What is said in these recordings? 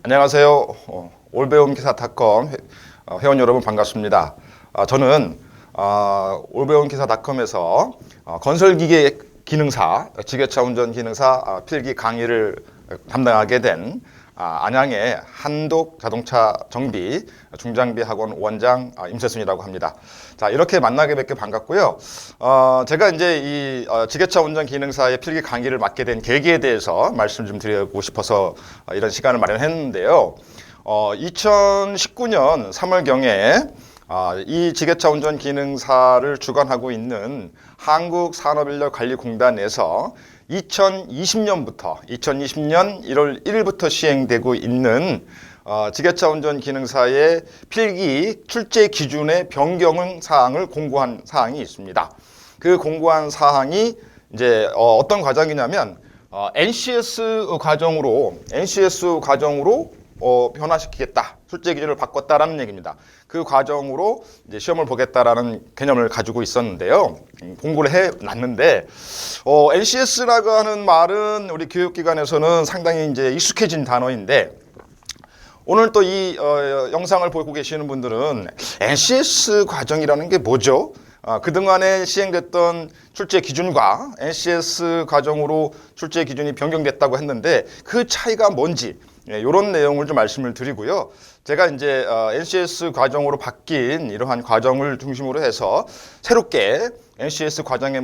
안녕하세요. 올배움기사닷컴 회원 여러분 반갑습니다. 저는 올배움기사닷컴에서 건설기계 기능사, 지게차 운전 기능사 필기 강의를 담당하게 된 안양의 한독 자동차 정비 중장비 학원 원장 임세순이라고 합니다. 자, 이렇게 만나게 뵙게 반갑고요. 제가 이제 이 지게차 운전 기능사의 필기 강의를 맡게 된 계기에 대해서 말씀 좀 드리고 싶어서 이런 시간을 마련했는데요. 2019년 3월경에 이 지게차 운전 기능사를 주관하고 있는 한국산업인력관리공단에서 2020년부터 2020년 1월 1일부터 시행되고 있는 지게차 운전 기능사의 필기 출제 기준의 변경 사항을 공고한 사항이 있습니다. 그 공고한 사항이 이제 어떤 과정이냐면 NCS 과정으로 변화시키겠다. 출제 기준을 바꿨다라는 얘기입니다. 그 과정으로 이제 시험을 보겠다라는 개념을 가지고 있었는데요. 공고를 해놨는데 NCS라고 하는 말은 우리 교육기관에서는 상당히 이제 익숙해진 단어인데 오늘 또 이 영상을 보고 계시는 분들은 NCS 과정이라는 게 뭐죠? 그동안에 시행됐던 출제 기준과 NCS 과정으로 출제 기준이 변경됐다고 했는데 그 차이가 뭔지 이런 내용을 좀 말씀을 드리고요. 제가 이제 NCS 과정으로 바뀐 이러한 과정을 중심으로 해서 새롭게 NCS 과정에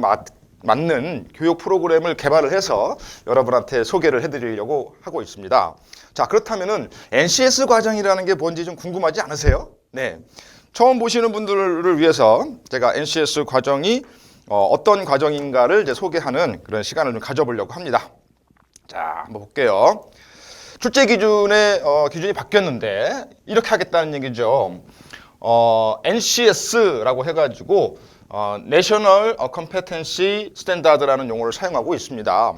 맞는 교육 프로그램을 개발을 해서 여러분한테 소개를 해드리려고 하고 있습니다. 자, 그렇다면은 NCS 과정이라는 게 뭔지 좀 궁금하지 않으세요? 네. 처음 보시는 분들을 위해서 제가 NCS 과정이 어떤 과정인가를 이제 소개하는 그런 시간을 좀 가져보려고 합니다. 자, 한번 볼게요. 출제 기준의 기준이 바뀌었는데 이렇게 하겠다는 얘기죠. NCS라고 해가지고 National Competency Standard라는 용어를 사용하고 있습니다.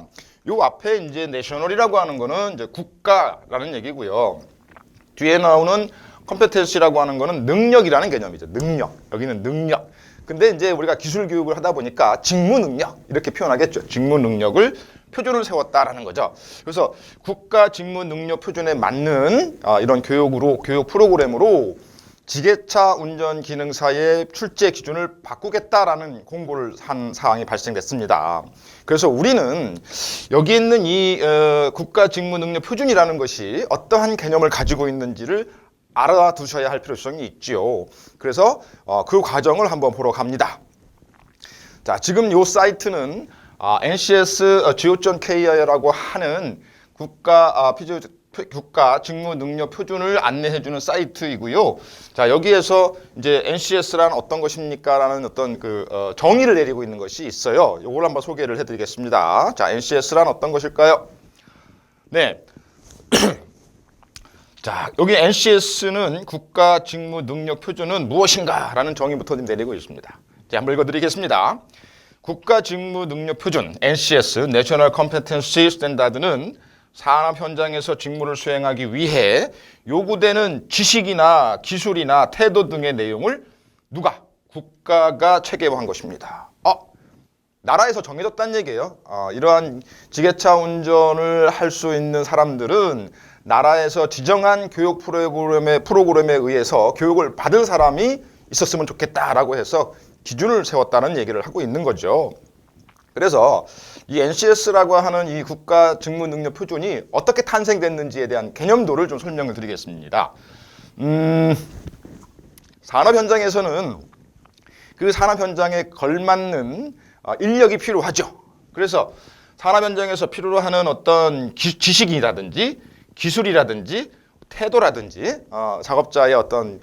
요 앞에 이제 National이라고 하는 거는 이제 국가라는 얘기고요. 뒤에 나오는 Competency라고 하는 거는 능력이라는 개념이죠. 능력. 여기는 능력. 근데 이제 우리가 기술 교육을 하다 보니까 직무 능력 이렇게 표현하겠죠. 직무 능력을 표준을 세웠다라는 거죠. 그래서 국가 직무 능력 표준에 맞는 이런 교육 프로그램으로 지게차 운전 기능사의 출제 기준을 바꾸겠다라는 공고를 한 사항이 발생됐습니다. 그래서 우리는 여기 있는 이 국가 직무 능력 표준이라는 것이 어떠한 개념을 가지고 있는지를 알아두셔야 할 필요성이 있지요. 그래서 그 과정을 한번 보러 갑니다. 자, 지금 이 사이트는 NCS go.kr이라고 하는 국가 직무 능력 표준을 안내해주는 사이트이고요. 자, 여기에서 이제 NCS란 어떤 것입니까라는 어떤 정의를 내리고 있는 것이 있어요. 이걸 한번 소개를 해드리겠습니다. 자, NCS란 어떤 것일까요? 네. 자, 여기 NCS는 국가 직무 능력 표준은 무엇인가라는 정의부터 내리고 있습니다. 자, 한번 읽어드리겠습니다. 국가 직무 능력 표준 NCS National Competency Standard는 산업 현장에서 직무를 수행하기 위해 요구되는 지식이나 기술이나 태도 등의 내용을 누가? 국가가 체계화한 것입니다. 나라에서 정해졌다는 얘기예요. 이러한 지게차 운전을 할 수 있는 사람들은 나라에서 지정한 교육 프로그램에 의해서 교육을 받은 사람이 있었으면 좋겠다라고 해서 기준을 세웠다는 얘기를 하고 있는 거죠. 그래서 이 NCS라고 하는 이 국가 직무 능력 표준이 어떻게 탄생됐는지에 대한 개념도를 좀 설명을 드리겠습니다. 산업 현장에서는 그 산업 현장에 걸맞는 인력이 필요하죠. 그래서 산업 현장에서 필요로 하는 어떤 지식이라든지 기술이라든지 태도라든지 작업자의 어떤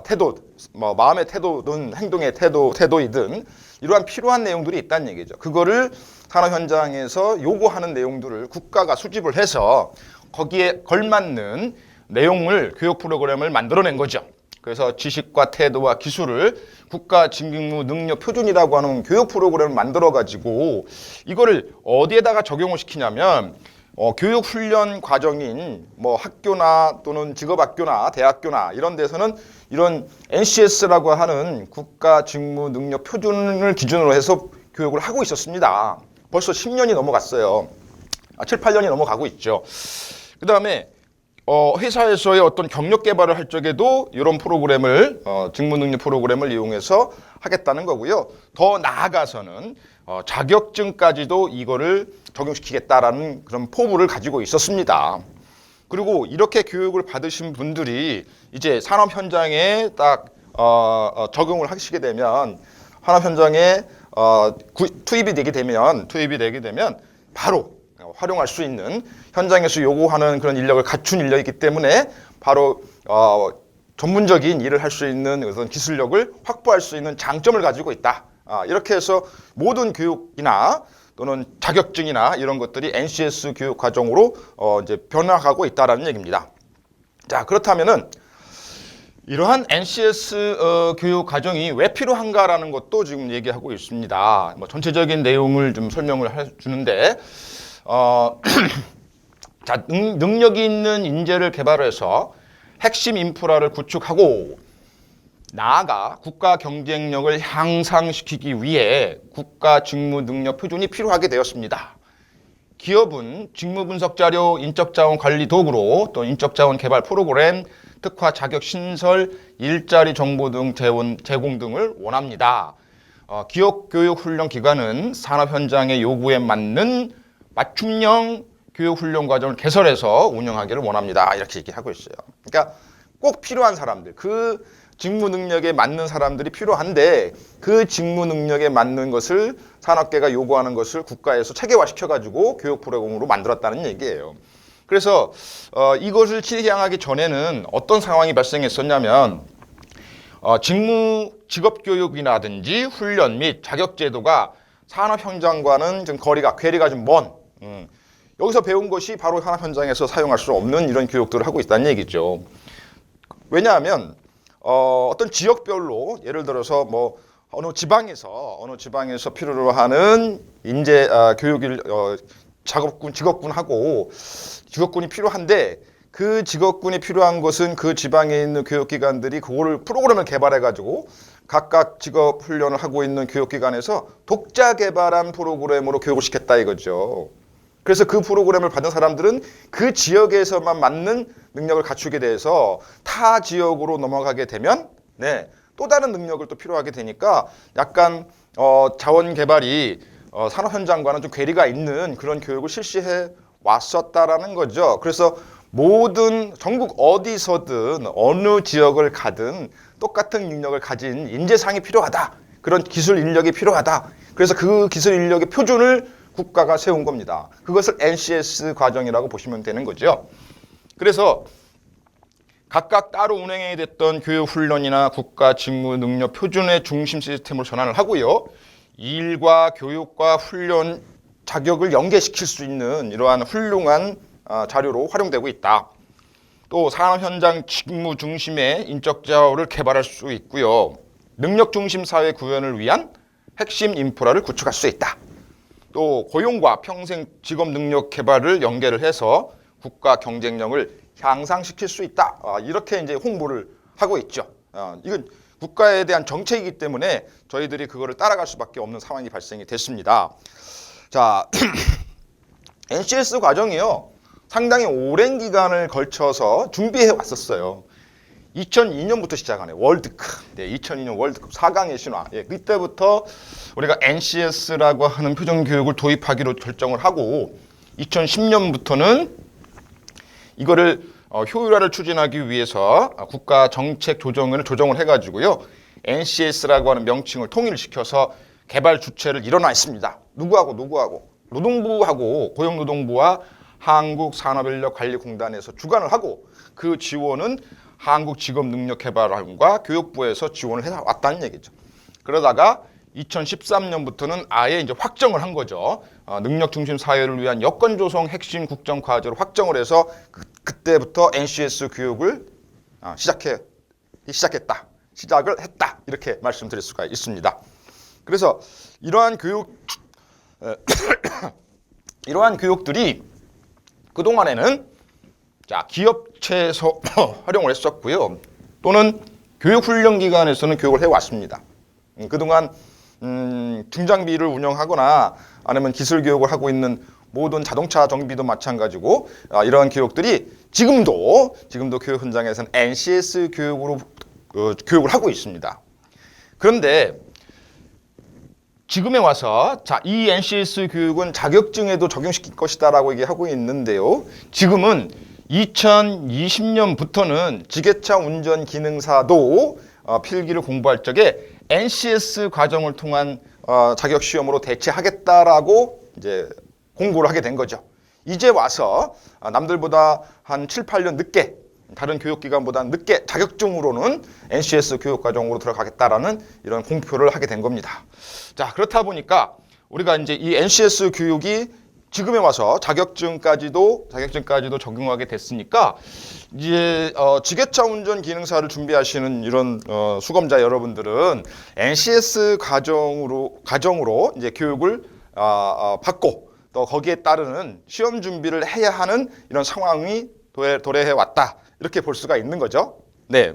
태도, 마음의 태도든 행동의 태도이든 이러한 필요한 내용들이 있다는 얘기죠. 그거를 산업 현장에서 요구하는 내용들을 국가가 수집을 해서 거기에 걸맞는 내용을 교육 프로그램을 만들어낸 거죠. 그래서 지식과 태도와 기술을 국가 직무 능력 표준이라고 하는 교육 프로그램을 만들어 가지고 이거를 어디에다가 적용을 시키냐면 교육 훈련 과정인 학교나 또는 직업학교나 대학교나 이런 데서는 이런 NCS라고 하는 국가 직무 능력 표준을 기준으로 해서 교육을 하고 있었습니다. 벌써 10년이 넘어갔어요. 7, 8년이 넘어가고 있죠. 그 다음에 회사에서의 어떤 경력 개발을 할 적에도 이런 프로그램을 직무 능력 프로그램을 이용해서 하겠다는 거고요. 더 나아가서는 자격증까지도 이거를 적용시키겠다라는 그런 포부를 가지고 있었습니다. 그리고 이렇게 교육을 받으신 분들이 이제 산업 현장에 딱 적용을 하시게 되면 산업 현장에 투입이 되게 되면 바로 활용할 수 있는 현장에서 요구하는 그런 인력을 갖춘 인력이기 때문에 바로 전문적인 일을 할 수 있는 어떤 기술력을 확보할 수 있는 장점을 가지고 있다. 이렇게 해서 모든 교육이나 또는 자격증이나 이런 것들이 NCS 교육 과정으로 이제 변화하고 있다라는 얘기입니다. 자, 그렇다면은 이러한 NCS 교육 과정이 왜 필요한가라는 것도 지금 얘기하고 있습니다. 뭐 전체적인 내용을 좀 설명을 해주는데, 자, 능력이 있는 인재를 개발해서 핵심 인프라를 구축하고 나아가 국가 경쟁력을 향상시키기 위해 국가 직무 능력 표준이 필요하게 되었습니다. 기업은 직무 분석 자료, 인적 자원 관리 도구로 또 인적 자원 개발 프로그램, 특화 자격 신설, 일자리 정보 등 제공 등을 원합니다. 기업 교육 훈련 기관은 산업 현장의 요구에 맞는 맞춤형 교육 훈련 과정을 개설해서 운영하기를 원합니다. 이렇게 얘기하고 있어요. 그러니까 꼭 필요한 사람들, 그 직무 능력에 맞는 사람들이 필요한데 그 직무 능력에 맞는 것을 산업계가 요구하는 것을 국가에서 체계화시켜가지고 교육 프로그램으로 만들었다는 얘기예요. 그래서 이것을 실행하기 전에는 어떤 상황이 발생했었냐면 직업교육이라든지 훈련 및 자격제도가 산업 현장과는 좀 괴리가 좀 먼 여기서 배운 것이 바로 산업 현장에서 사용할 수 없는 이런 교육들을 하고 있다는 얘기죠. 왜냐하면 어떤 지역별로 예를 들어서 뭐 어느 지방에서 필요로 하는 인재 교육을 직업군이 필요한데 그 직업군이 필요한 것은 그 지방에 있는 교육기관들이 그거를 프로그램을 개발해가지고 각각 직업 훈련을 하고 있는 교육기관에서 독자 개발한 프로그램으로 교육을 시켰다 이거죠. 그래서 그 프로그램을 받은 사람들은 그 지역에서만 맞는 능력을 갖추게 돼서 타 지역으로 넘어가게 되면 또 다른 능력을 또 필요하게 되니까 약간 자원 개발이 산업 현장과는 좀 괴리가 있는 그런 교육을 실시해 왔었다라는 거죠. 그래서 모든 전국 어디서든 어느 지역을 가든 똑같은 능력을 가진 인재상이 필요하다. 그런 기술 인력이 필요하다. 그래서 그 기술 인력의 표준을 국가가 세운 겁니다. 그것을 NCS 과정이라고 보시면 되는 거죠. 그래서 각각 따로 운행이 됐던 교육훈련이나 국가 직무 능력 표준의 중심 시스템으로 전환을 하고요. 일과 교육과 훈련 자격을 연계시킬 수 있는 이러한 훌륭한 자료로 활용되고 있다. 또 산업 현장 직무 중심의 인적 자원을 개발할 수 있고요. 능력 중심 사회 구현을 위한 핵심 인프라를 구축할 수 있다. 또 고용과 평생 직업 능력 개발을 연계를 해서 국가 경쟁력을 향상시킬 수 있다. 이렇게 이제 홍보를 하고 있죠. 이건 국가에 대한 정책이기 때문에 저희들이 그거를 따라갈 수밖에 없는 상황이 발생이 됐습니다. 자, NCS 과정이요. 상당히 오랜 기간을 걸쳐서 준비해 왔었어요. 2002년부터 시작하네. 월드컵. 2002년 월드컵 4강의 신화. 그때부터 우리가 NCS라고 하는 표준 교육을 도입하기로 결정을 하고 2010년부터는 이거를 효율화를 추진하기 위해서 국가 정책 조정을 해가지고요. NCS라고 하는 명칭을 통일시켜서 개발 주체를 일어났습니다. 누구하고 노동부하고 고용노동부와 한국산업인력관리공단에서 주관을 하고 그 지원은 한국직업능력개발원과 교육부에서 지원을 해왔다는 얘기죠. 그러다가 2013년부터는 아예 이제 확정을 한 거죠. 능력 중심 사회를 위한 여건 조성 핵심 국정 과제로 확정을 해서 그때부터 NCS 교육을 시작을 했다. 이렇게 말씀드릴 수가 있습니다. 그래서 이러한 교육들이 그동안에는 기업체에서 활용을 했었고요. 또는 교육훈련기관에서는 교육을 해왔습니다. 그동안 중장비를 운영하거나 아니면 기술 교육을 하고 있는 모든 자동차 정비도 마찬가지고 이러한 교육들이 지금도 교육 현장에서는 NCS 교육으로 교육을 하고 있습니다. 그런데 지금에 와서 이 NCS 교육은 자격증에도 적용시킬 것이다라고 얘기하고 있는데요. 지금은 2020년부터는 지게차 운전 기능사도 필기를 공부할 적에 NCS 과정을 통한 자격 시험으로 대체하겠다라고 이제 공고를 하게 된 거죠. 이제 와서 남들보다 한 7, 8년 늦게 다른 교육기관보다 늦게 자격증으로는 NCS 교육과정으로 들어가겠다라는 이런 공표를 하게 된 겁니다. 자, 그렇다 보니까 우리가 이제 이 NCS 교육이 지금에 와서 자격증까지도 적용하게 됐으니까 이제 지게차 운전 기능사를 준비하시는 이런 수검자 여러분들은 NCS 과정으로 이제 교육을 받고 또 거기에 따르는 시험 준비를 해야 하는 이런 상황이 도래해 왔다. 이렇게 볼 수가 있는 거죠. 네.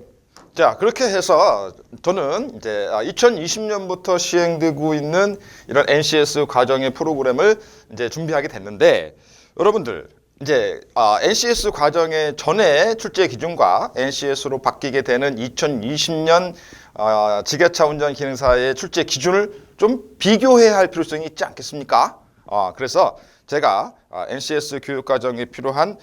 자, 그렇게 해서 저는 이제 2020년부터 시행되고 있는 이런 NCS 과정의 프로그램을 이제 준비하게 됐는데, 여러분들 이제 NCS 과정의 전에 출제 기준과 NCS로 바뀌게 되는 2020년 지게차 운전 기능사의 출제 기준을 좀 비교해야 할 필요성이 있지 않겠습니까? 그래서 제가 NCS 교육 과정에 필요한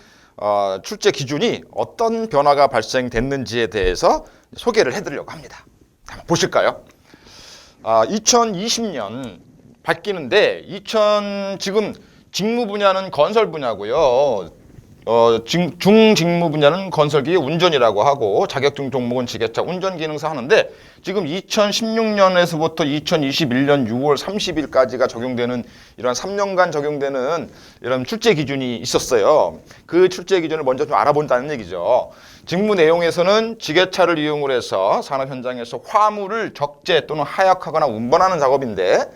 출제 기준이 어떤 변화가 발생됐는지에 대해서 소개를 해드리려고 합니다. 한번 보실까요? 2020년 바뀌는데 지금 직무 분야는 건설 분야고요. 중직무 분야는 건설기계 운전이라고 하고 자격증 종목은 지게차 운전기능사 하는데 지금 2016년에서부터 2021년 6월 30일까지가 적용되는 이런 3년간 적용되는 이런 출제 기준이 있었어요. 그 출제 기준을 먼저 좀 알아본다는 얘기죠. 직무 내용에서는 지게차를 이용을 해서 산업 현장에서 화물을 적재 또는 하역하거나 운반하는 작업인데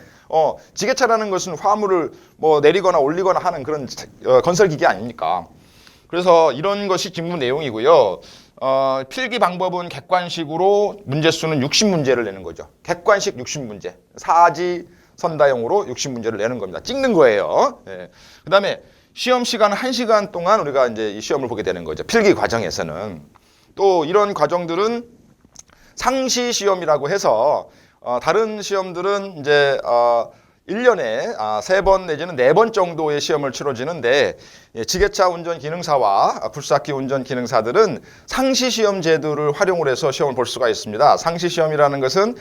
지게차라는 것은 화물을 뭐 내리거나 올리거나 하는 그런 건설기계 아닙니까? 그래서 이런 것이 직무 내용이고요. 필기 방법은 객관식으로 문제수는 60문제를 내는 거죠. 객관식 60문제. 사지선다형으로 60문제를 내는 겁니다. 찍는 거예요. 네. 그 다음에 시험 시간은 1시간 동안 우리가 이제 이 시험을 보게 되는 거죠. 필기 과정에서는. 또 이런 과정들은 상시 시험이라고 해서 다른 시험들은 이제 1년에 3번 내지는 4번 정도의 시험을 치러지는데 지게차 운전 기능사와 굴삭기 운전 기능사들은 상시 시험 제도를 활용을 해서 시험을 볼 수가 있습니다. 상시 시험이라는 것은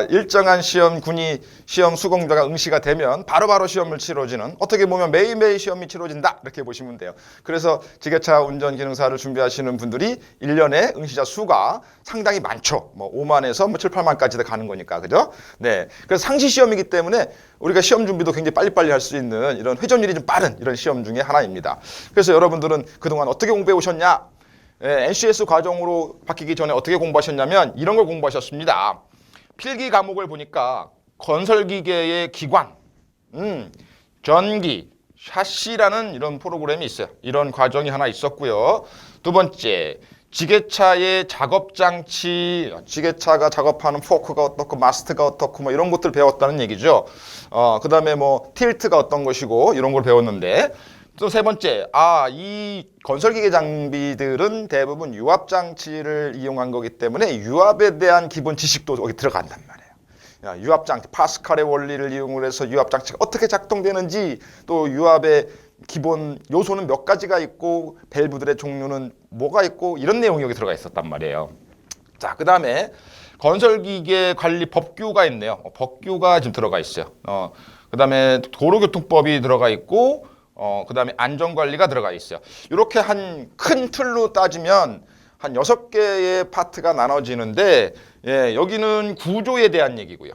일정한 시험군이 시험 수강자가 응시가 되면 바로바로 시험을 치러지는, 어떻게 보면 매일매일 시험이 치러진다 이렇게 보시면 돼요. 그래서 지게차 운전 기능사를 준비하시는 분들이 1년에 응시자 수가 상당히 많죠. 뭐 5만에서 뭐 7, 8만까지도 가는 거니까, 그죠? 네. 그래서 상시 시험이기 때문에 우리가 시험 준비도 굉장히 빨리빨리 할 수 있는 이런 회전율이 좀 빠른 이런 시험 중에 하나입니다. 그래서 여러분들은 그동안 어떻게 공부해 오셨냐? NCS 과정으로 바뀌기 전에 어떻게 공부하셨냐면 이런 걸 공부하셨습니다. 필기 과목을 보니까 건설기계의 기관, 전기, 샤시라는 이런 프로그램이 있어요. 이런 과정이 하나 있었고요. 두 번째, 지게차의 작업장치, 지게차가 작업하는 포크가 어떻고 마스트가 어떻고 뭐 이런 것들 배웠다는 얘기죠. 그 다음에 뭐 틸트가 어떤 것이고 이런 걸 배웠는데, 또 세 번째, 이 건설기계 장비들은 대부분 유압장치를 이용한 거기 때문에 유압에 대한 기본 지식도 여기 들어간단 말이에요. 유압장치, 파스칼의 원리를 이용을 해서 유압장치가 어떻게 작동되는지, 또 유압의 기본 요소는 몇 가지가 있고 밸브들의 종류는 뭐가 있고 이런 내용이 여기 들어가 있었단 말이에요. 자, 그 다음에 건설기계 관리 법규가 있네요. 법규가 지금 들어가 있어요. 그 다음에 도로교통법이 들어가 있고 그 다음에 안전관리가 들어가 있어요. 이렇게 한 큰 틀로 따지면 한 6개의 파트가 나눠지는데, 여기는 구조에 대한 얘기고요.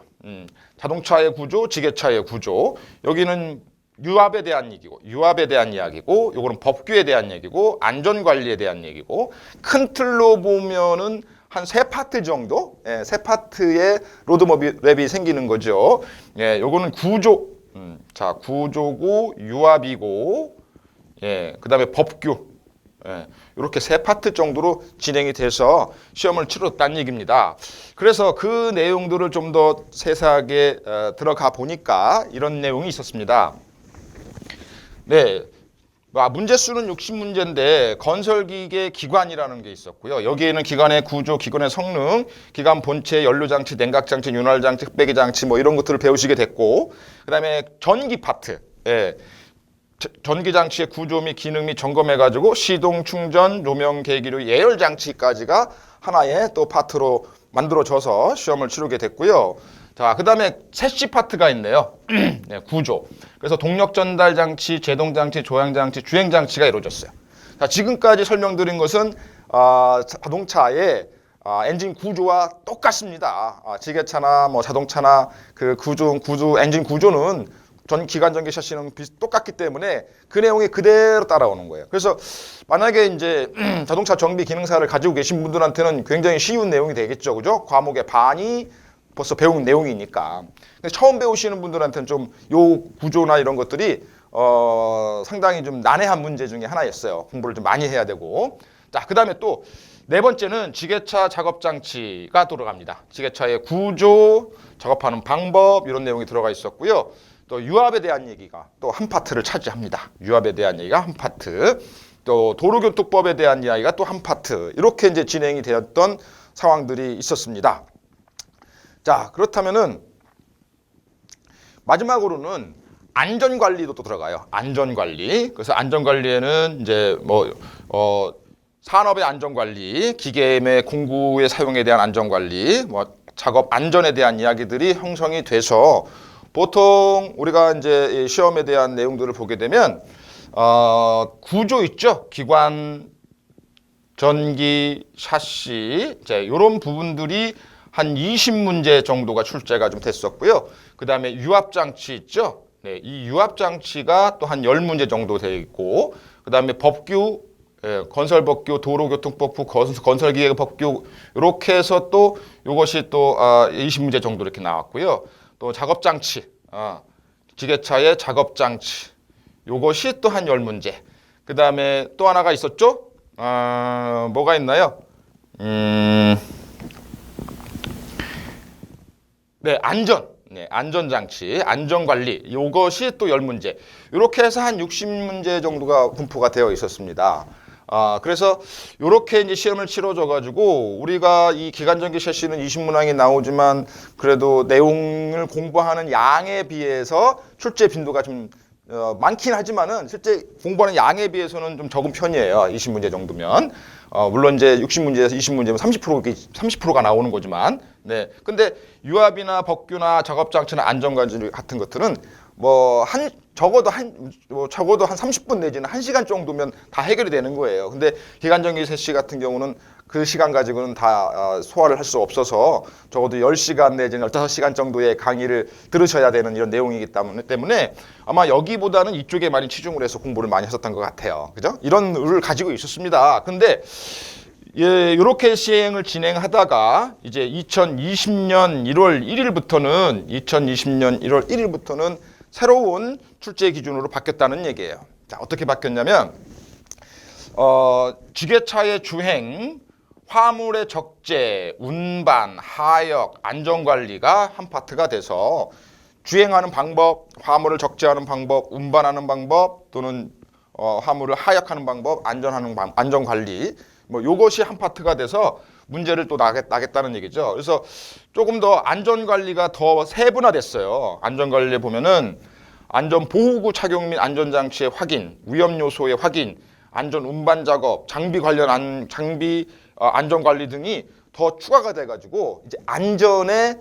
자동차의 구조, 지게차의 구조. 여기는 유압에 대한 얘기고, 요거는 법규에 대한 얘기고, 안전관리에 대한 얘기고, 큰 틀로 보면은 한 3파트 정도, 3파트의 로드맵이 생기는 거죠. 요거는 구조, 자, 구조고, 유압이고, 그 다음에 법규. 이렇게 3파트 정도로 진행이 돼서 시험을 치렀다는 얘기입니다. 그래서 그 내용들을 좀 더 세세하게 들어가 보니까 이런 내용이 있었습니다. 네. 문제 수는 60문제인데 건설기계 기관이라는 게 있었고요. 여기에는 기관의 구조, 기관의 성능, 기관 본체, 연료장치, 냉각장치, 윤활장치, 흑배기장치 뭐 이런 것들을 배우시게 됐고, 그다음에 전기 파트, 예. 전기장치의 구조 및 기능 및 점검해가지고 시동, 충전, 조명, 계기류, 예열장치까지가 하나의 또 파트로 만들어져서 시험을 치르게 됐고요. 자, 그 다음에 세시 파트가 있네요. 네, 구조. 그래서 동력 전달 장치, 제동 장치, 조향 장치, 주행 장치가 이루어졌어요. 자, 지금까지 설명드린 것은 자동차의 엔진 구조와 똑같습니다. 지게차나 뭐 자동차나 그 구조 엔진 구조는 전 기관 전기 샤시는 똑같기 때문에 그 내용이 그대로 따라오는 거예요. 그래서 만약에 이제 자동차 정비 기능사를 가지고 계신 분들한테는 굉장히 쉬운 내용이 되겠죠, 그죠? 과목의 반이 벌써 배운 내용이니까. 근데 처음 배우시는 분들한테는 좀 요 구조나 이런 것들이 상당히 좀 난해한 문제 중에 하나였어요. 공부를 좀 많이 해야 되고. 자, 그다음에 또 네 번째는 지게차 작업 장치가 들어갑니다. 지게차의 구조, 작업하는 방법 이런 내용이 들어가 있었고요. 또 유압에 대한 얘기가 또 한 파트를 차지합니다. 유압에 대한 얘기가 한 파트. 또 도로교통법에 대한 이야기가 또 한 파트. 이렇게 이제 진행이 되었던 상황들이 있었습니다. 자, 그렇다면은 마지막으로는 안전관리도 또 들어가요. 안전관리. 그래서 안전관리에는 이제 산업의 안전관리, 기계의 공구의 사용에 대한 안전관리, 작업 안전에 대한 이야기들이 형성이 돼서 보통 우리가 이제 시험에 대한 내용들을 보게 되면 구조 있죠. 기관, 전기, 샤시, 이제 이런 부분들이 한 20문제 정도가 출제가 좀 됐었고요. 그 다음에 유압장치 있죠. 네, 이 유압장치가 또 한 10문제 정도 되어 있고, 그 다음에 법규, 건설법규, 도로교통법규, 건설기계 법규 이렇게 해서 또 이것이 또 20문제 정도 이렇게 나왔고요. 또 작업장치, 지게차의 작업장치 이것이 또 한 10문제. 그 다음에 또 하나가 있었죠. 뭐가 있나요? 네, 안전장치, 안전관리 이것이 또 10문제. 이렇게 해서 한 60문제 정도가 분포가 되어 있었습니다. 그래서 이렇게 이제 시험을 치러져-가지고 우리가 이 기관전기 샤시는 20문항이 나오지만 그래도 내용을 공부하는 양에 비해서 출제 빈도가 좀 많긴 하지만은 실제 공부하는 양에 비해서는 좀 적은 편이에요. 20문제 정도면. 물론 이제 60문제에서 20문제면 30%가 나오는 거지만. 네. 근데 유압이나 법규나 작업장치나 안전관리 같은 것들은 적어도 한 30분 내지는 1시간 정도면 다 해결이 되는 거예요. 근데 기관전기 샤시 같은 경우는 그 시간 가지고는 다 소화를 할 수 없어서 적어도 10시간 내지는 15시간 정도의 강의를 들으셔야 되는 이런 내용이기 때문에 아마 여기보다는 이쪽에 많이 치중을 해서 공부를 많이 했었던 것 같아요. 그죠? 이런 의를 가지고 있었습니다. 근데 이렇게 시행을 진행하다가 이제 2020년 1월 1일부터는 새로운 출제 기준으로 바뀌었다는 얘기예요. 자, 어떻게 바뀌었냐면 지게차의 주행, 화물의 적재, 운반, 하역, 안전관리가 한 파트가 돼서 주행하는 방법, 화물을 적재하는 방법, 운반하는 방법 또는 화물을 하역하는 방법, 안전관리 요것이 한 파트가 돼서 문제를 또 나겠다는 얘기죠. 그래서 조금 더 안전관리가 더 세분화됐어요. 안전관리에 보면은 안전보호구 착용 및 안전장치의 확인, 위험요소의 확인, 안전 운반 작업, 장비 관련 안전관리 등이 더 추가가 돼가지고 이제 안전에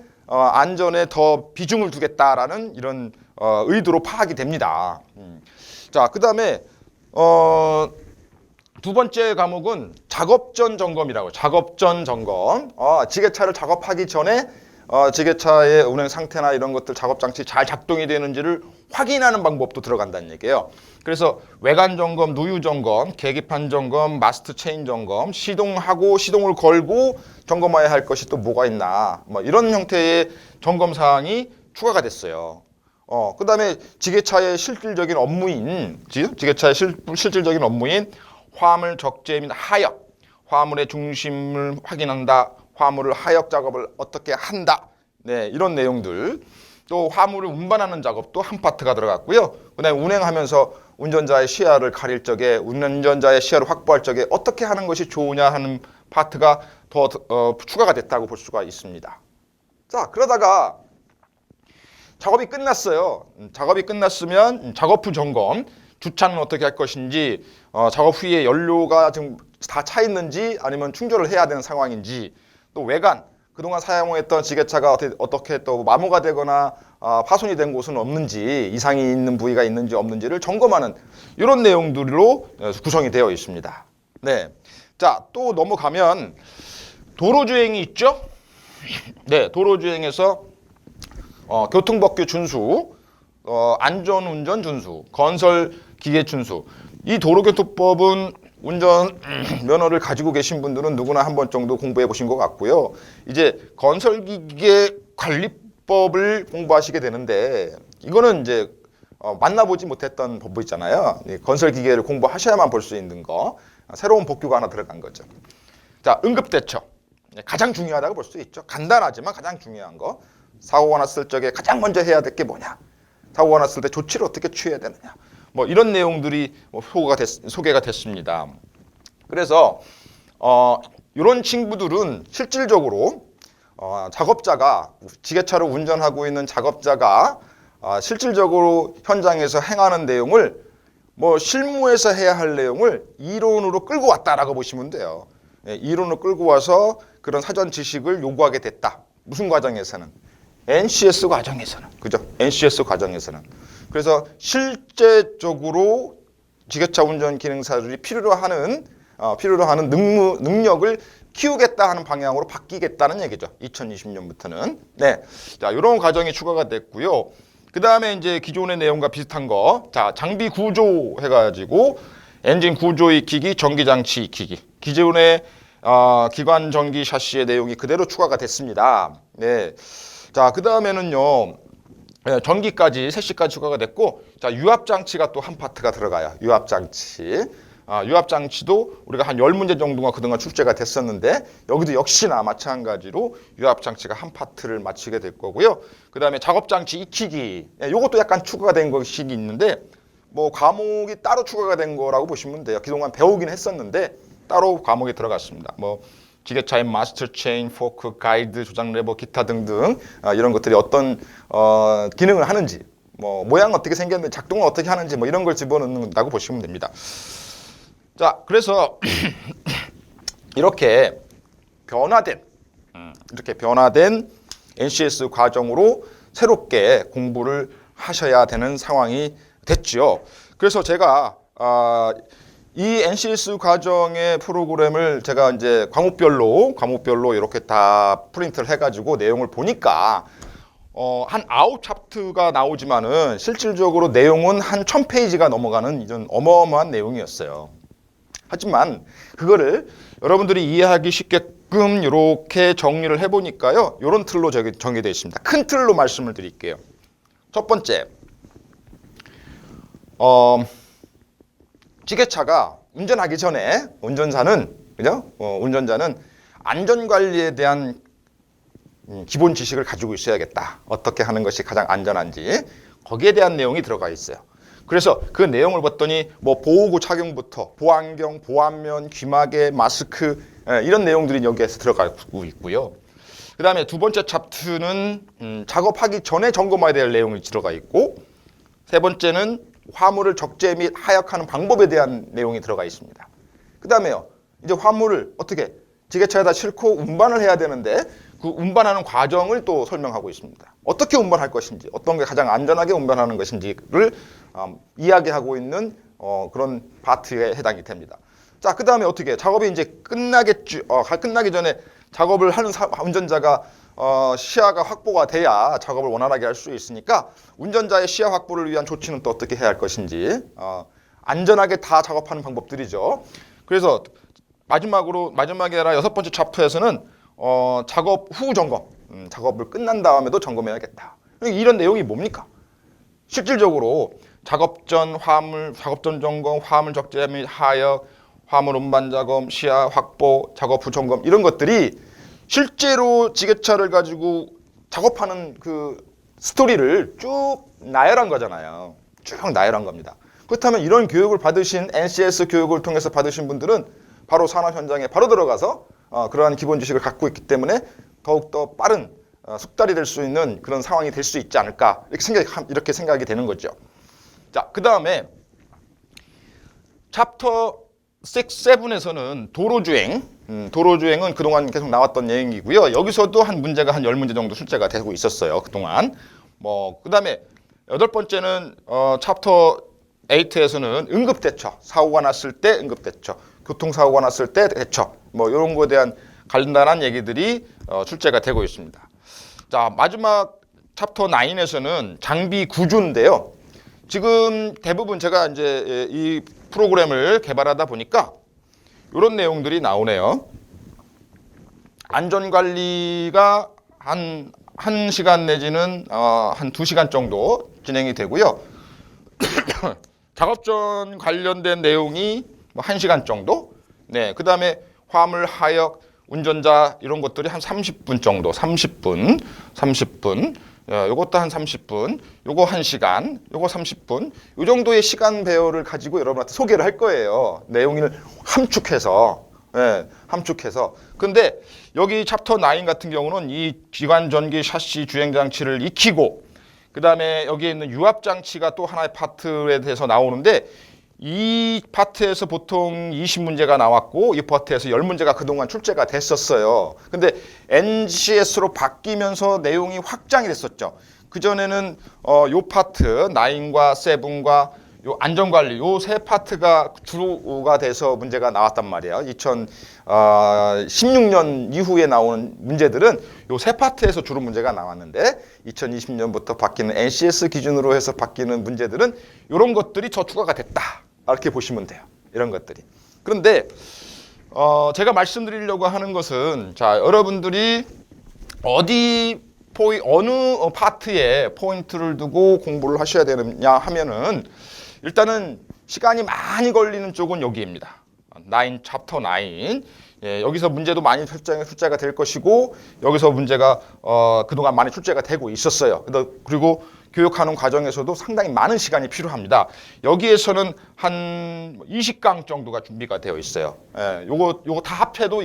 더 비중을 두겠다라는 이런 의도로 파악이 됩니다. 자, 그 다음에 두 번째 과목은 작업 전 점검이라고. 작업 전 점검. 지게차를 작업하기 전에 지게차의 운행 상태나 이런 것들 작업 장치 잘 작동이 되는지를 확인하는 방법도 들어간다는 얘기예요. 그래서 외관 점검, 누유 점검, 계기판 점검, 마스트 체인 점검, 시동하고 시동을 걸고 점검해야 할 것이 또 뭐가 있나. 이런 형태의 점검 사항이 추가가 됐어요. 그다음에 지게차의 실질적인 업무인 화물 적재 및 하역, 화물의 중심을 확인한다, 화물을 하역 작업을 어떻게 한다, 네, 이런 내용들. 또 화물을 운반하는 작업도 한 파트가 들어갔고요. 그다음에 운행하면서 운전자의 시야를 가릴 적에, 운전자의 시야를 확보할 적에 어떻게 하는 것이 좋으냐 하는 파트가 더 추가가 됐다고 볼 수가 있습니다. 자, 그러다가 작업이 끝났어요. 작업이 끝났으면 작업 후 점검, 주차는 어떻게 할 것인지, 작업 후에 연료가 지금 다 차 있는지 아니면 충전을 해야 되는 상황인지, 또 외관, 그동안 사용했던 지게차가 어떻게 또 마모가 되거나 파손이 된 곳은 없는지, 이상이 있는 부위가 있는지 없는지를 점검하는 이런 내용들로 구성이 되어 있습니다. 네, 자, 또 넘어가면 도로주행이 있죠. 네, 도로주행에서 교통법규 준수, 안전운전 준수, 건설기계 준수. 이 도로교통법은 운전 면허를 가지고 계신 분들은 누구나 한 번 정도 공부해 보신 것 같고요. 이제 건설기계 관리법을 공부하시게 되는데, 이거는 이제 만나보지 못했던 법부 있잖아요. 건설기계를 공부하셔야만 볼 수 있는 거, 새로운 법규가 하나 들어간 거죠. 자, 응급대처. 가장 중요하다고 볼 수 있죠. 간단하지만 가장 중요한 거. 사고가 났을 적에 가장 먼저 해야 될 게 뭐냐? 사고가 났을 때 조치를 어떻게 취해야 되느냐? 뭐 이런 내용들이 소개가 됐습니다. 그래서 이런 친구들은 실질적으로 작업자가, 지게차를 운전하고 있는 작업자가 실질적으로 현장에서 행하는 내용을, 뭐 실무에서 해야 할 내용을 이론으로 끌고 왔다라고 보시면 돼요. 예, 이론으로 끌고 와서 그런 사전 지식을 요구하게 됐다. 무슨 과정에서는? NCS 과정에서는. 그죠? NCS 과정에서는. 그래서 실제적으로 지게차 운전 기능사들이 필요로 하는 능력을 키우겠다 하는 방향으로 바뀌겠다는 얘기죠. 2020년부터는. 네. 자, 이런 과정이 추가가 됐고요. 그 다음에 이제 기존의 내용과 비슷한 거. 자, 장비 구조 해가지고 엔진 구조 익히기, 전기장치 익히기. 기존의 기관 전기 샤시의 내용이 그대로 추가가 됐습니다. 네. 자, 그 다음에는요, 전기까지, 세시까지 추가가 됐고, 자, 유압장치가 또 한 파트가 들어가요. 유압장치. 유압장치도 우리가 한 10문제 정도가 그동안 출제가 됐었는데, 여기도 역시나 마찬가지로 유압장치가 한 파트를 마치게 될 거고요. 그 다음에 작업장치 익히기. 요것도 약간 추가가 된 것이 있는데, 뭐 과목이 따로 추가가 된 거라고 보시면 돼요. 그동안 배우긴 했었는데, 따로 과목에 들어갔습니다. 뭐 지게차의 마스터 체인, 포크, 가이드, 조작 레버, 기타 등등 이런 것들이 어떤 기능을 하는지, 뭐 모양은 어떻게 생겼는지, 작동을 어떻게 하는지, 뭐 이런 걸 집어넣는다고 보시면 됩니다. 자, 그래서 이렇게 변화된 NCS 과정으로 새롭게 공부를 하셔야 되는 상황이 됐죠. 그래서 제가 이 NCS 과정의 프로그램을 제가 이제 과목별로 이렇게 다 프린트를 해가지고 내용을 보니까 한 9챕터가 나오지만은 실질적으로 내용은 한 1000페이지가 넘어가는 이런 어마어마한 내용이었어요. 하지만 그거를 여러분들이 이해하기 쉽게끔 이렇게 정리를 해보니까요, 이런 틀로 정의되어 있습니다. 큰 틀로 말씀을 드릴게요. 첫 번째, 지게차가 운전하기 전에 운전자는 안전관리에 대한 기본 지식을 가지고 있어야겠다. 어떻게 하는 것이 가장 안전한지 거기에 대한 내용이 들어가 있어요. 그래서 그 내용을 봤더니 뭐 보호구 착용부터 보안경, 보안면, 귀마개, 마스크 이런 내용들이 여기에서 들어가고 있고요. 그 다음에 두 번째 챕터는 작업하기 전에 점검해야 될 내용이 들어가 있고, 세 번째는 화물을 적재 및 하역하는 방법에 대한 내용이 들어가 있습니다. 그 다음에요, 이제 화물을 어떻게 지게차에다 싣고 운반을 해야 되는데 그 운반하는 과정을 또 설명하고 있습니다. 어떻게 운반할 것인지, 어떤 게 가장 안전하게 운반하는 것인지를 이야기하고 있는 그런 파트에 해당이 됩니다. 자, 그 다음에 어떻게 작업이 이제 끝나겠죠. 끝나기 전에 작업을 하는 운전자가 시야가 확보가 돼야 작업을 원활하게 할 수 있으니까 운전자의 시야 확보를 위한 조치는 또 어떻게 해야 할 것인지, 안전하게 다 작업하는 방법들이죠. 그래서 마지막에 아니라 6번째 챕터에서는 작업 후 점검, 작업을 끝난 다음에도 점검해야겠다. 이런 내용이 뭡니까? 실질적으로 작업 전 점검, 화물 적재 및 하역, 화물 운반 작업, 시야 확보, 작업 후 점검, 이런 것들이 실제로 지게차를 가지고 작업하는 그 스토리를 쭉 나열한 거잖아요. 쭉 나열한 겁니다. 그렇다면 이런 교육을 받으신 NCS 교육을 통해서 받으신 분들은 바로 산업 현장에 바로 들어가서 그러한 기본 지식을 갖고 있기 때문에 더욱더 빠른 숙달이 될 수 있는 그런 상황이 될 수 있지 않을까 이렇게 생각이 되는 거죠. 자, 그 다음에 챕터 6, 7에서는 도로주행은 그동안 계속 나왔던 내용이고요. 여기서도 한 문제가 한 10문제 정도 출제가 되고 있었어요. 그동안. 그 다음에 8번째는 챕터 8에서는 응급대처, 사고가 났을 때 응급대처, 교통사고가 났을 때 대처, 이런 거에 대한 간단한 얘기들이 출제가 되고 있습니다. 자, 마지막 챕터 9에서는 장비 구조인데요. 지금 대부분 제가 이제 이 프로그램을 개발하다 보니까 이런 내용들이 나오네요. 안전관리가 한 1시간 내지는 한 2시간 정도 진행이 되고요. 작업 전 관련된 내용이 1시간 정도. 네, 그 다음에 화물, 하역, 운전자 이런 것들이 한 30분 정도, 30분. 요것도 한 30분, 요거 1시간, 요거 30분. 요 정도의 시간 배열을 가지고 여러분한테 소개를 할 거예요. 내용을 함축해서. 네, 함축해서. 근데 여기 챕터 9 같은 경우는 이 기관 전기 샤시 주행 장치를 익히고 그 다음에 여기에 있는 유압 장치가 또 하나의 파트에 대해서 나오는데 이 파트에서 보통 20문제가 나왔고 이 파트에서 10문제가 그동안 출제가 됐었어요. 근데 NCS로 바뀌면서 내용이 확장이 됐었죠. 그전에는 요 파트 9과 7과 요 안전관리 요 세 파트가 주가 돼서 문제가 나왔단 말이에요. 2016년 이후에 나오는 문제들은 요 세 파트에서 주로 문제가 나왔는데 2020년부터 바뀌는 NCS 기준으로 해서 바뀌는 문제들은 이런 것들이 더 추가가 됐다. 이렇게 보시면 돼요. 이런 것들이. 그런데 제가 말씀드리려고 하는 것은 자, 여러분들이 어느 파트에 포인트를 두고 공부를 하셔야 되느냐 하면은 일단은 시간이 많이 걸리는 쪽은 여기입니다. 챕터 9. 예, 여기서 문제도 많이 출제가 될 것이고 여기서 문제가 그동안 많이 출제가 되고 있었어요. 그리고 교육하는 과정에서도 상당히 많은 시간이 필요합니다. 여기에서는 한 20강 정도가 준비가 되어 있어요. 예, 요거 다 합해도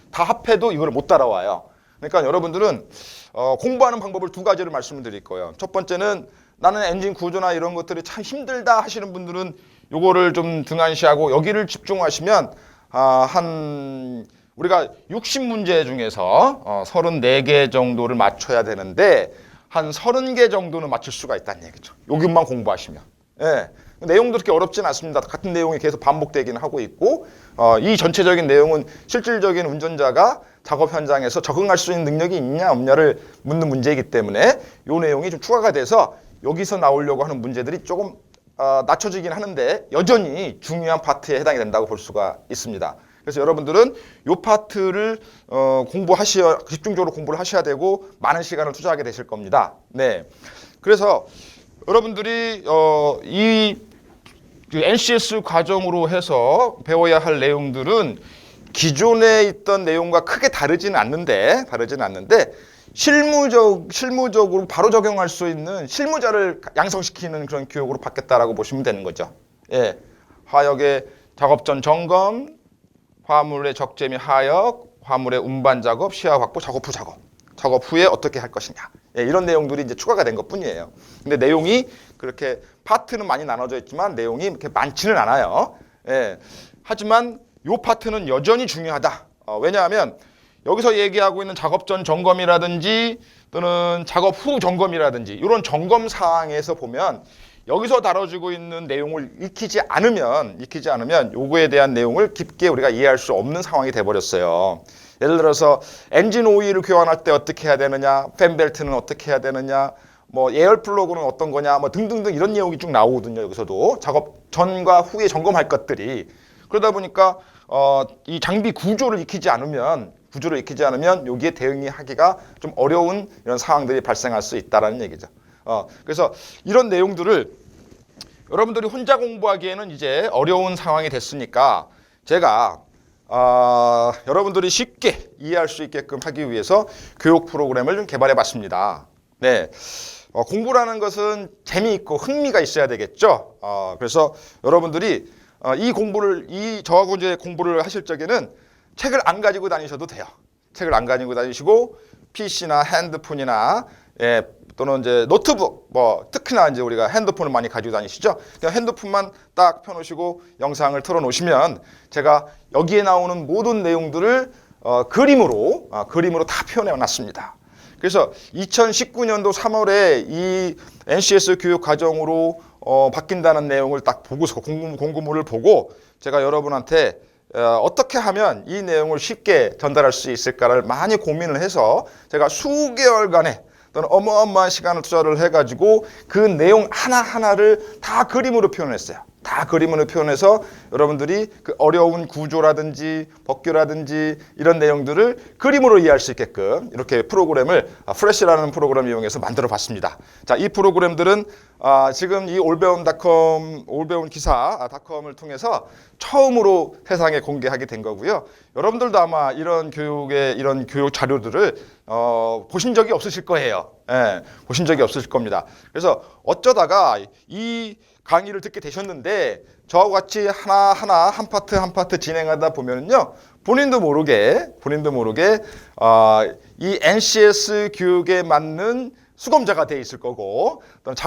다 합해도 이걸 못 따라와요. 그러니까 여러분들은 공부하는 방법을 두 가지를 말씀을 드릴 거예요. 첫 번째는 나는 엔진 구조나 이런 것들이 참 힘들다 하시는 분들은 요거를 좀 등한시하고 여기를 집중하시면 우리가 60문제 중에서 34개 정도를 맞춰야 되는데 한 30개 정도는 맞출 수가 있다는 얘기죠. 여기만 공부하시면. 예. 내용도 그렇게 어렵진 않습니다. 같은 내용이 계속 반복되기는 하고 있고 이 전체적인 내용은 실질적인 운전자가 작업 현장에서 적응할 수 있는 능력이 있냐 없냐를 묻는 문제이기 때문에 이 내용이 좀 추가가 돼서 여기서 나오려고 하는 문제들이 조금 낮춰지긴 하는데 여전히 중요한 파트에 해당이 된다고 볼 수가 있습니다. 그래서 여러분들은 이 파트를 집중적으로 공부를 하셔야 되고 많은 시간을 투자하게 되실 겁니다. 네. 그래서 여러분들이 이 NCS 과정으로 해서 배워야 할 내용들은 기존에 있던 내용과 크게 다르지는 않는데 실무적으로 바로 적용할 수 있는 실무자를 양성시키는 그런 교육으로 바뀌었다라고 보시면 되는 거죠. 예. 화역의 작업 전 점검, 화물의 적재 및 하역, 화물의 운반 작업, 시야 확보, 작업 후 작업. 작업 후에 어떻게 할 것이냐. 예, 이런 내용들이 이제 추가가 된 것뿐이에요. 근데 내용이 그렇게 파트는 많이 나눠져 있지만 내용이 그렇게 많지는 않아요. 예. 하지만 이 파트는 여전히 중요하다. 왜냐하면 여기서 얘기하고 있는 작업 전 점검이라든지 또는 작업 후 점검이라든지 이런 점검 사항에서 보면 여기서 다뤄지고 있는 내용을 익히지 않으면 요거에 대한 내용을 깊게 우리가 이해할 수 없는 상황이 돼버렸어요. 예를 들어서 엔진 오일을 교환할 때 어떻게 해야 되느냐, 팬벨트는 어떻게 해야 되느냐, 에어 플러그는 어떤 거냐, 등등등 이런 내용이 쭉 나오거든요. 여기서도 작업 전과 후에 점검할 것들이. 그러다 보니까 이 장비 구조를 익히지 않으면 여기에 대응하기가 좀 어려운 이런 상황들이 발생할 수 있다라는 얘기죠. 그래서 이런 내용들을 여러분들이 혼자 공부하기에는 이제 어려운 상황이 됐으니까 제가 여러분들이 쉽게 이해할 수 있게끔 하기 위해서 교육 프로그램을 좀 개발해 봤습니다. 네. 공부라는 것은 재미있고 흥미가 있어야 되겠죠. 그래서 여러분들이 저하고 이제 공부를 하실 적에는 책을 안 가지고 다니셔도 돼요. 책을 안 가지고 다니시고 PC나 핸드폰이나 또는 이제 노트북, 특히나 이제 우리가 핸드폰을 많이 가지고 다니시죠. 그냥 핸드폰만 딱 펴놓으시고 영상을 틀어놓으시면 제가 여기에 나오는 모든 내용들을 그림으로 다 표현해놨습니다. 그래서 2019년도 3월에 이 NCS 교육 과정으로 바뀐다는 내용을 딱 보고서 공부물을 보고 제가 여러분한테 어떻게 하면 이 내용을 쉽게 전달할 수 있을까를 많이 고민을 해서 제가 수개월간의 또는 어마어마한 시간을 투자를 해가지고 그 내용 하나하나를 다 그림으로 표현했어요. 다 그림으로 표현해서 여러분들이 그 어려운 구조라든지 법규라든지 이런 내용들을 그림으로 이해할 수 있게끔 이렇게 프로그램을 프레시라는 프로그램을 이용해서 만들어 봤습니다. 자, 이 프로그램들은 지금 이 올배운 기사닷컴을 통해서 처음으로 세상에 공개하게 된 거고요. 여러분들도 아마 이런 교육 자료들을 보신 적이 없으실 거예요. 보신 적이 없으실 겁니다. 그래서 어쩌다가 이 강의를 듣게 되셨는데 저와 같이 하나하나 한 파트 진행하다 보면요 본인도 모르게 이 NCS 교육에 맞는 수검자가 돼 있을 거고 또는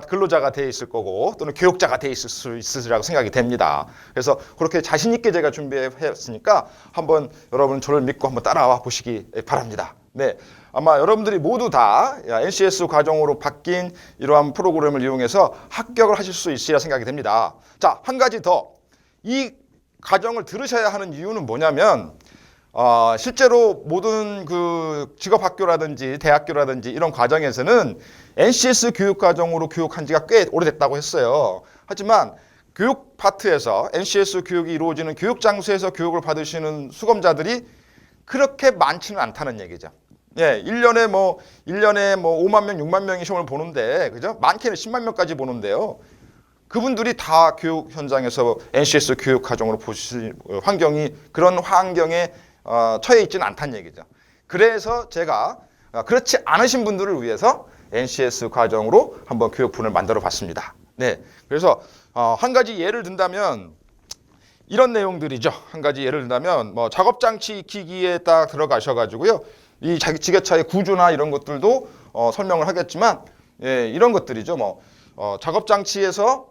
근로자가 돼 있을 거고 또는 교육자가 돼 있을 수 있으리라고 생각이 됩니다. 그래서 그렇게 자신 있게 제가 준비했으니까 한번 여러분 저를 믿고 한번 따라와 보시기 바랍니다. 네, 아마 여러분들이 모두 다 NCS 과정으로 바뀐 이러한 프로그램을 이용해서 합격을 하실 수 있으리라 생각이 됩니다. 자, 한 가지 더. 이 과정을 들으셔야 하는 이유는 뭐냐면 실제로 모든 그 직업학교라든지 대학교라든지 이런 과정에서는 NCS 교육 과정으로 교육한 지가 꽤 오래됐다고 했어요. 하지만 교육 파트에서 NCS 교육이 이루어지는 교육 장소에서 교육을 받으시는 수검자들이 그렇게 많지는 않다는 얘기죠. 1년에 5만 명, 6만 명이 시험을 보는데, 그죠? 많게는 10만 명까지 보는데요. 그분들이 다 교육 현장에서 NCS 교육 과정으로 보실 그런 환경에 처해 있지는 않다는 얘기죠. 그래서 제가 그렇지 않으신 분들을 위해서 NCS 과정으로 한번 교육분을 만들어 봤습니다. 네. 그래서 한 가지 예를 든다면 이런 내용들이죠. 한 가지 예를 든다면 작업장치 익히기에 딱 들어가셔가지고요. 이 지게차의 구조나 이런 것들도 설명을 하겠지만 이런 것들이죠. 작업장치에서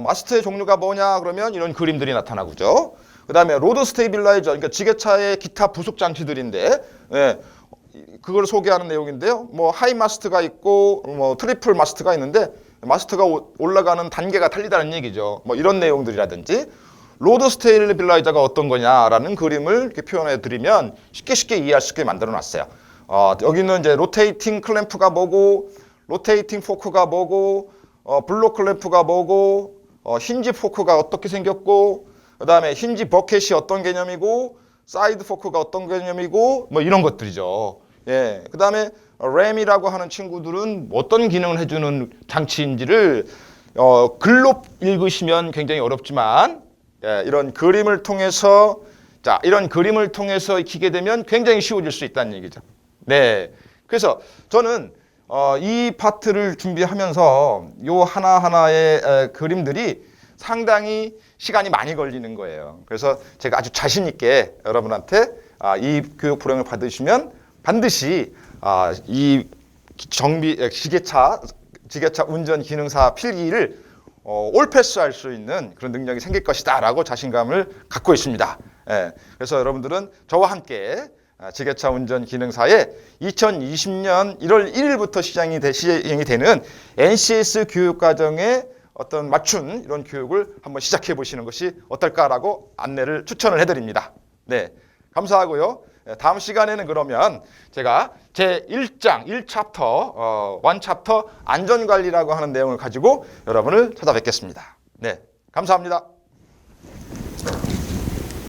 마스트의 종류가 뭐냐 그러면 이런 그림들이 나타나고죠. 그 다음에 로드 스테이빌라이저, 그러니까 지게차의 기타 부속 장치들인데 그걸 소개하는 내용인데요. 하이 마스트가 있고 트리플 마스트가 있는데 마스트가 올라가는 단계가 달리다는 얘기죠. 이런 내용들이라든지 로드 스테이빌라이저가 어떤 거냐라는 그림을 이렇게 표현해 드리면 쉽게 이해할 수 있게 만들어 놨어요. 여기는 이제 로테이팅 클램프가 뭐고, 로테이팅 포크가 뭐고, 블록 클램프가 뭐고, 힌지 포크가 어떻게 생겼고, 그 다음에 힌지 버켓이 어떤 개념이고, 사이드 포크가 어떤 개념이고, 이런 것들이죠. 그 다음에 램이라고 하는 친구들은 어떤 기능을 해주는 장치인지를 글로 읽으시면 굉장히 어렵지만 이런 그림을 통해서 익히게 되면 굉장히 쉬워질 수 있다는 얘기죠. 네, 그래서 저는 이 파트를 준비하면서 요 하나하나의 그림들이 상당히 시간이 많이 걸리는 거예요. 그래서 제가 아주 자신 있게 여러분한테 이 교육 프로그램을 받으시면 반드시 이 지게차 운전 기능사 필기를 올패스할 수 있는 그런 능력이 생길 것이다 라고 자신감을 갖고 있습니다. 그래서 여러분들은 저와 함께 지게차 운전 기능사의 2020년 1월 1일부터 시행이 되는 NCS 교육과정의 어떤 맞춘 이런 교육을 한번 시작해 보시는 것이 어떨까라고 추천을 해드립니다. 네, 감사하고요. 다음 시간에는 그러면 제가 제 1장, 1챕터, 1챕터 안전관리라고 하는 내용을 가지고 여러분을 찾아뵙겠습니다. 네, 감사합니다.